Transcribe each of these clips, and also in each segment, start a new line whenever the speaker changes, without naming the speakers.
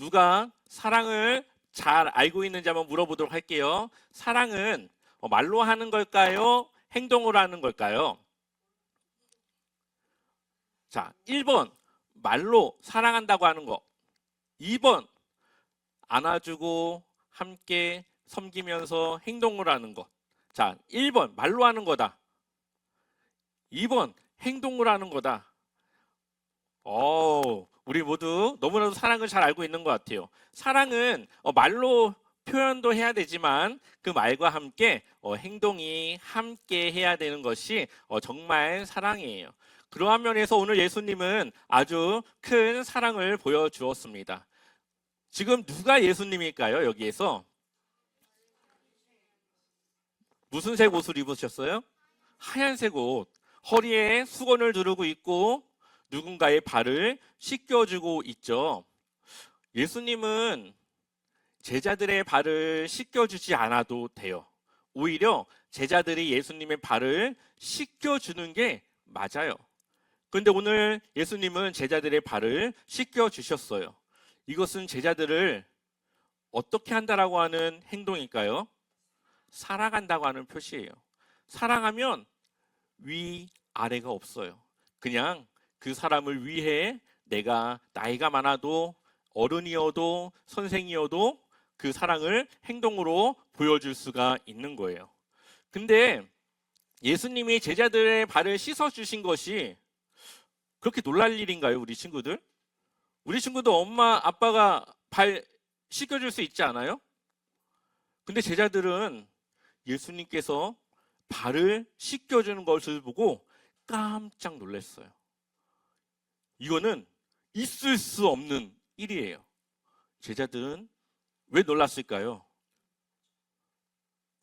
누가 사랑을 잘 알고 있는지 한번 물어보도록 할게요. 사랑은 말로 하는 걸까요? 행동으로 하는 걸까요? 자, 1번 말로 사랑한다고 하는 거. 2번 안아주고 함께 섬기면서 행동으로 하는 것. 자, 1번 말로 하는 거다. 2번 행동으로 하는 거다. 우리 모두 너무나도 사랑을 잘 알고 있는 것 같아요. 사랑은 말로 표현도 해야 되지만 그 말과 함께 행동이 함께 해야 되는 것이 정말 사랑이에요. 그러한 면에서 오늘 예수님은 아주 큰 사랑을 보여주었습니다. 지금 누가 예수님일까요? 여기에서 무슨 색 옷을 입으셨어요? 하얀색 옷. 허리에 수건을 두르고 있고 누군가의 발을 씻겨주고 있죠. 예수님은 제자들의 발을 씻겨주지 않아도 돼요. 오히려 제자들이 예수님의 발을 씻겨주는 게 맞아요. 그런데 오늘 예수님은 제자들의 발을 씻겨주셨어요. 이것은 제자들을 어떻게 한다라고 하는 행동일까요? 사랑한다고 하는 표시예요. 사랑하면 위아래가 없어요. 그냥 그 사람을 위해 내가 나이가 많아도 어른이어도 선생이어도 그 사랑을 행동으로 보여줄 수가 있는 거예요. 근데 예수님이 제자들의 발을 씻어주신 것이 그렇게 놀랄 일인가요, 우리 친구들? 우리 친구도 엄마, 아빠가 발 씻겨줄 수 있지 않아요? 근데 제자들은 예수님께서 발을 씻겨주는 것을 보고 깜짝 놀랐어요. 이거는 있을 수 없는 일이에요. 제자들은 왜 놀랐을까요?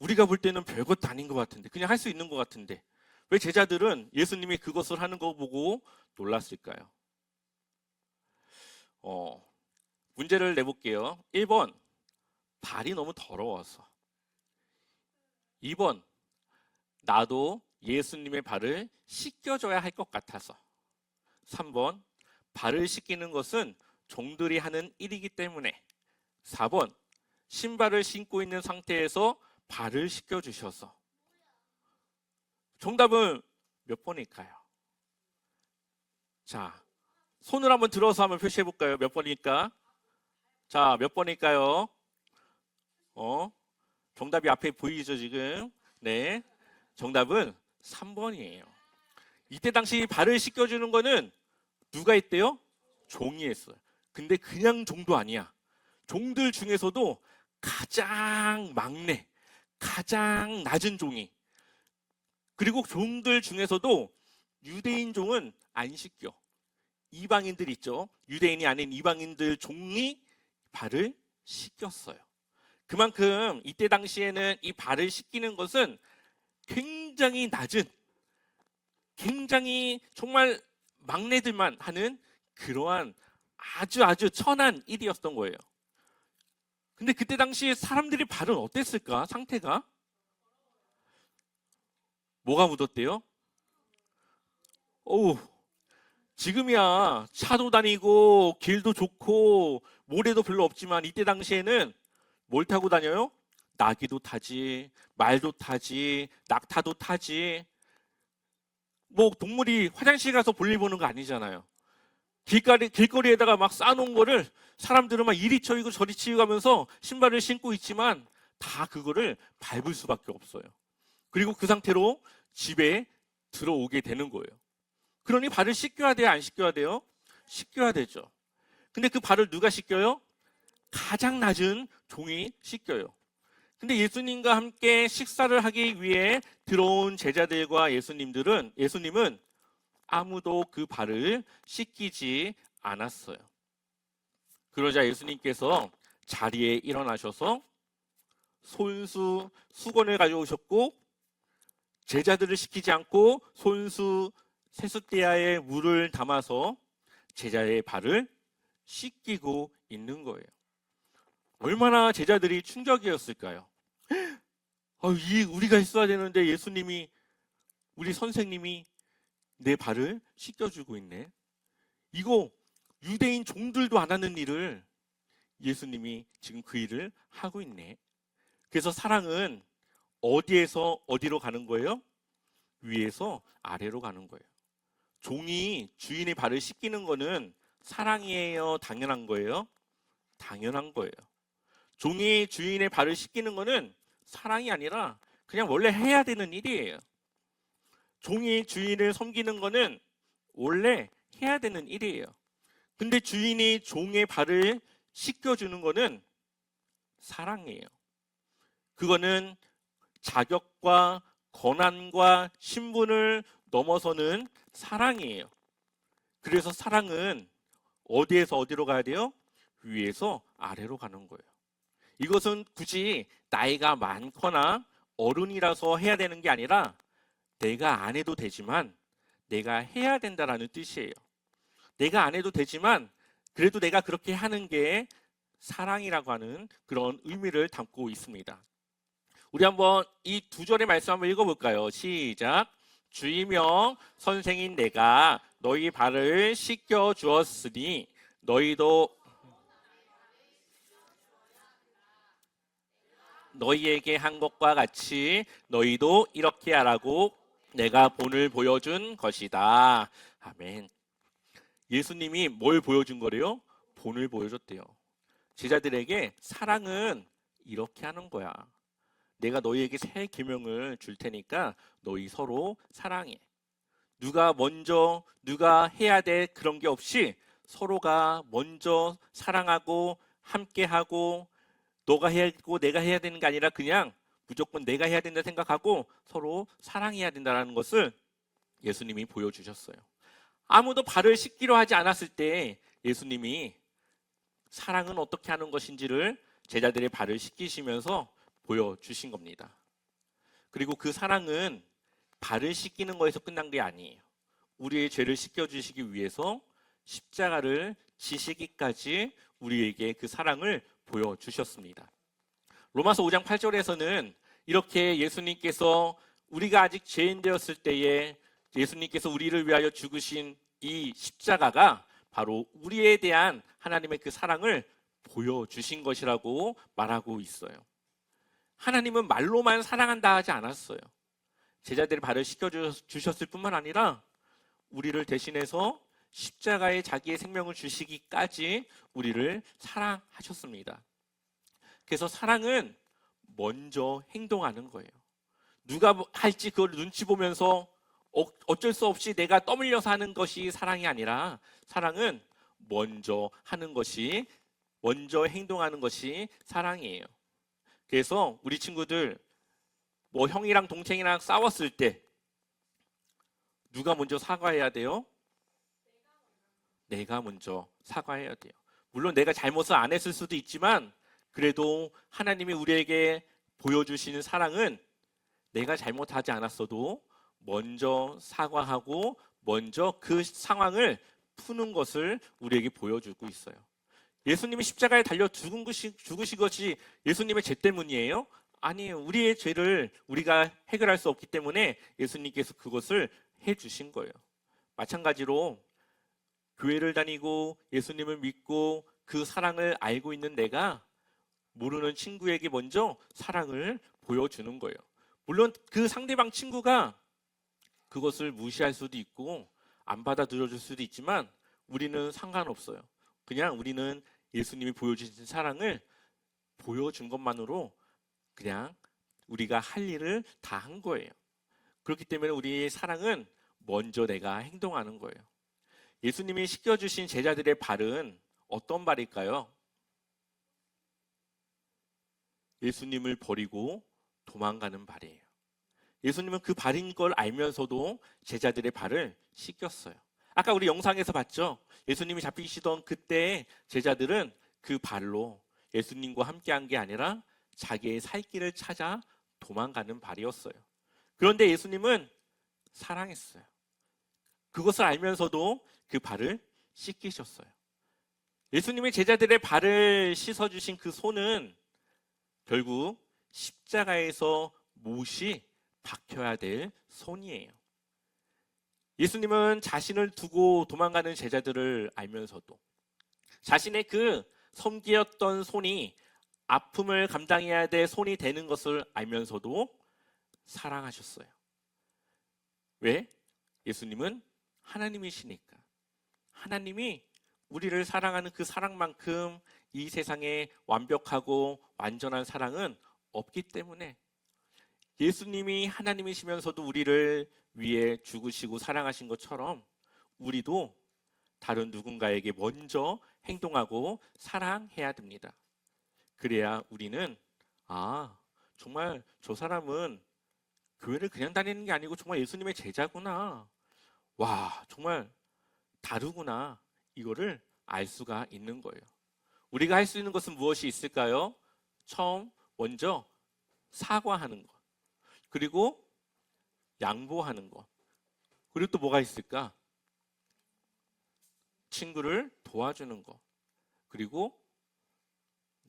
우리가 볼 때는 별것도 아닌 것 같은데, 그냥 할 수 있는 것 같은데 왜 제자들은 예수님이 그것을 하는 거 보고 놀랐을까요? 문제를 내볼게요. 1번, 발이 너무 더러워서. 2번, 나도 예수님의 발을 씻겨줘야 할 것 같아서. 3번, 발을 씻기는 것은 종들이 하는 일이기 때문에. 4번, 신발을 신고 있는 상태에서 발을 씻겨주셔서. 정답은 몇 번일까요? 자, 손을 한번 들어서 한번 표시해 볼까요? 몇 번일까? 자, 몇 번일까요? 정답이 앞에 보이죠, 지금? 네. 정답은 3번이에요. 이때 당시 발을 씻겨주는 거는 누가 했대요? 종이 했어요. 근데 그냥 종도 아니야. 종들 중에서도 가장 막내, 가장 낮은 종이. 그리고 종들 중에서도 유대인 종은 안 씻겨. 이방인들 있죠. 유대인이 아닌 이방인들 종이 발을 씻겼어요. 그만큼 이때 당시에는 이 발을 씻기는 것은 굉장히 낮은, 굉장히 정말 막내들만 하는 그러한 아주 천한 일이었던 거예요. 근데 그때 당시에 사람들이 발은 어땠을까? 상태가? 뭐가 묻었대요? 지금이야 차도 다니고 길도 좋고 모래도 별로 없지만 이때 당시에는 뭘 타고 다녀요? 나귀도 타지, 말도 타지, 낙타도 타지. 뭐 동물이 화장실 가서 볼일 보는 거 아니잖아요. 길거리에다가 막 쌓아놓은 거를 사람들은 막 이리 쳐이고 저리 치가면서 신발을 신고 있지만 다 그거를 밟을 수밖에 없어요. 그리고 그 상태로 집에 들어오게 되는 거예요. 그러니 발을 씻겨야 돼요? 안 씻겨야 돼요? 씻겨야 되죠. 근데 그 발을 누가 씻겨요? 가장 낮은 종이 씻겨요. 근데 예수님과 함께 식사를 하기 위해 들어온 제자들과 예수님은 아무도 그 발을 씻기지 않았어요. 그러자 예수님께서 자리에 일어나셔서 수건을 가져오셨고 제자들을 씻기지 않고 세숫대야에 물을 담아서 제자의 발을 씻기고 있는 거예요. 얼마나 제자들이 충격이었을까요? 우리가 있어야 되는데 예수님이, 우리 선생님이 내 발을 씻겨주고 있네. 이거 유대인 종들도 안 하는 일을 예수님이 지금 그 일을 하고 있네. 그래서 사랑은 어디에서 어디로 가는 거예요? 위에서 아래로 가는 거예요. 종이 주인의 발을 씻기는 거는 사랑이에요? 당연한 거예요? 당연한 거예요. 종이 주인의 발을 씻기는 거는 사랑이 아니라 그냥 원래 해야 되는 일이에요. 종이 주인을 섬기는 거는 원래 해야 되는 일이에요. 근데 주인이 종의 발을 씻겨주는 거는 사랑이에요. 그거는 자격과 권한과 신분을 넘어서는 사랑이에요. 그래서 사랑은 어디에서 어디로 가야 돼요? 위에서 아래로 가는 거예요. 이것은 굳이 나이가 많거나 어른이라서 해야 되는 게 아니라 내가 안 해도 되지만 내가 해야 된다라는 뜻이에요. 내가 안 해도 되지만 그래도 내가 그렇게 하는 게 사랑이라고 하는 그런 의미를 담고 있습니다. 우리 한번 이 두 절의 말씀 한번 읽어볼까요? 시작. 주이며 선생인 내가 너희 발을 씻겨 주었으니 너희도 너희에게 한 것과 같이 너희도 이렇게 하라고 내가 본을 보여준 것이다. 아멘. 예수님이 뭘 보여준 거래요? 본을 보여줬대요. 제자들에게 사랑은 이렇게 하는 거야. 내가 너희에게 새 계명을 줄 테니까 너희 서로 사랑해. 누가 먼저 누가 해야 돼 그런 게 없이 서로가 먼저 사랑하고 함께하고 너가 해야 하고 내가 해야 되는 게 아니라 그냥 무조건 내가 해야 된다 생각하고 서로 사랑해야 된다는 것을 예수님이 보여주셨어요. 아무도 발을 씻기로 하지 않았을 때 예수님이 사랑은 어떻게 하는 것인지를 제자들의 발을 씻기시면서 보여주신 겁니다. 그리고 그 사랑은 발을 씻기는 거에서 끝난 게 아니에요. 우리의 죄를 씻겨주시기 위해서 십자가를 지시기까지 우리에게 그 사랑을 보여주셨습니다. 로마서 5장 8절에서는 이렇게 예수님께서 우리가 아직 죄인 되었을 때에 예수님께서 우리를 위하여 죽으신 이 십자가가 바로 우리에 대한 하나님의 그 사랑을 보여주신 것이라고 말하고 있어요. 하나님은 말로만 사랑한다 하지 않았어요. 제자들의 발을 씻겨주셨을 뿐만 아니라 우리를 대신해서 십자가에 자기의 생명을 주시기까지 우리를 사랑하셨습니다. 그래서 사랑은 먼저 행동하는 거예요. 누가 할지 그걸 눈치 보면서 어쩔 수 없이 내가 떠밀려서 하는 것이 사랑이 아니라 사랑은 먼저 하는 것이, 먼저 행동하는 것이 사랑이에요. 그래서 우리 친구들 뭐 형이랑 동생이랑 싸웠을 때 누가 먼저 사과해야 돼요? 내가 먼저 사과해야 돼요. 물론 내가 잘못을 안 했을 수도 있지만 그래도 하나님이 우리에게 보여주시는 사랑은 내가 잘못하지 않았어도 먼저 사과하고 먼저 그 상황을 푸는 것을 우리에게 보여주고 있어요. 예수님이 십자가에 달려 죽으신 것이 예수님의 죄 때문이에요? 아니에요. 우리의 죄를 우리가 해결할 수 없기 때문에 예수님께서 그것을 해주신 거예요. 마찬가지로 교회를 다니고 예수님을 믿고 그 사랑을 알고 있는 내가 모르는 친구에게 먼저 사랑을 보여주는 거예요. 물론 그 상대방 친구가 그것을 무시할 수도 있고 안 받아들여줄 수도 있지만 우리는 상관없어요. 그냥 우리는 예수님이 보여주신 사랑을 보여준 것만으로 그냥 우리가 할 일을 다 한 거예요. 그렇기 때문에 우리의 사랑은 먼저 내가 행동하는 거예요. 예수님이 씻겨주신 제자들의 발은 어떤 발일까요? 예수님을 버리고 도망가는 발이에요. 예수님은 그 발인 걸 알면서도 제자들의 발을 씻겼어요. 아까 우리 영상에서 봤죠? 예수님이 잡히시던 그때 제자들은 그 발로 예수님과 함께한 게 아니라 자기의 살 길을 찾아 도망가는 발이었어요. 그런데 예수님은 사랑했어요. 그것을 알면서도 그 발을 씻기셨어요. 예수님이 제자들의 발을 씻어주신 그 손은 결국 십자가에서 못이 박혀야 될 손이에요. 예수님은 자신을 두고 도망가는 제자들을 알면서도 자신의 그 섬기었던 손이 아픔을 감당해야 될 손이 되는 것을 알면서도 사랑하셨어요. 왜? 예수님은 하나님이시니까. 하나님이 우리를 사랑하는 그 사랑만큼 이 세상에 완벽하고 완전한 사랑은 없기 때문에 예수님이 하나님이시면서도 우리를 위해 죽으시고 사랑하신 것처럼 우리도 다른 누군가에게 먼저 행동하고 사랑해야 됩니다. 그래야 우리는 정말 저 사람은 교회를 그냥 다니는 게 아니고 정말 예수님의 제자구나. 와, 정말 다르구나. 이거를 알 수가 있는 거예요. 우리가 할 수 있는 것은 무엇이 있을까요? 먼저 사과하는 것. 그리고 양보하는 것. 그리고 또 뭐가 있을까? 친구를 도와주는 것. 그리고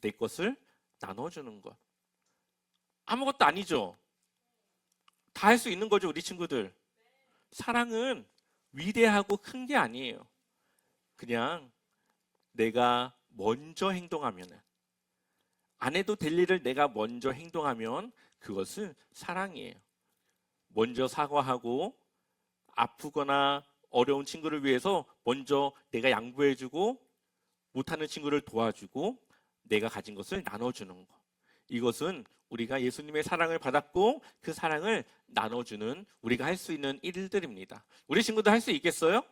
내 것을 나눠주는 것. 아무것도 아니죠. 다 할 수 있는 거죠, 우리 친구들. 사랑은 위대하고 큰 게 아니에요. 그냥 내가 먼저 행동하면, 안 해도 될 일을 내가 먼저 행동하면 그것은 사랑이에요. 먼저 사과하고 아프거나 어려운 친구를 위해서 먼저 내가 양보해주고 못하는 친구를 도와주고 내가 가진 것을 나눠주는 것. 이것은 우리가 예수님의 사랑을 받았고 그 사랑을 나눠주는 우리가 할 수 있는 일들입니다. 우리 친구도 할 수 있겠어요?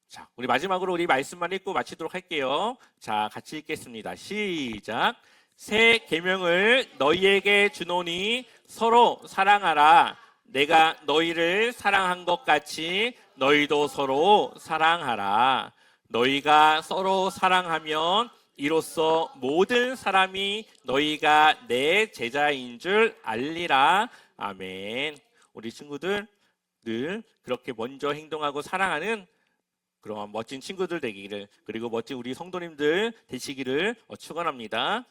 자, 우리 마지막으로 우리 말씀만 읽고 마치도록 할게요. 자, 같이 읽겠습니다. 시작. 새 계명을 너희에게 주노니 서로 사랑하라. 내가 너희를 사랑한 것 같이 너희도 서로 사랑하라. 너희가 서로 사랑하면 이로써 모든 사람이 너희가 내 제자인 줄 알리라. 아멘. 우리 친구들 늘 그렇게 먼저 행동하고 사랑하는 그런 멋진 친구들 되기를, 그리고 멋진 우리 성도님들 되시기를 축원합니다.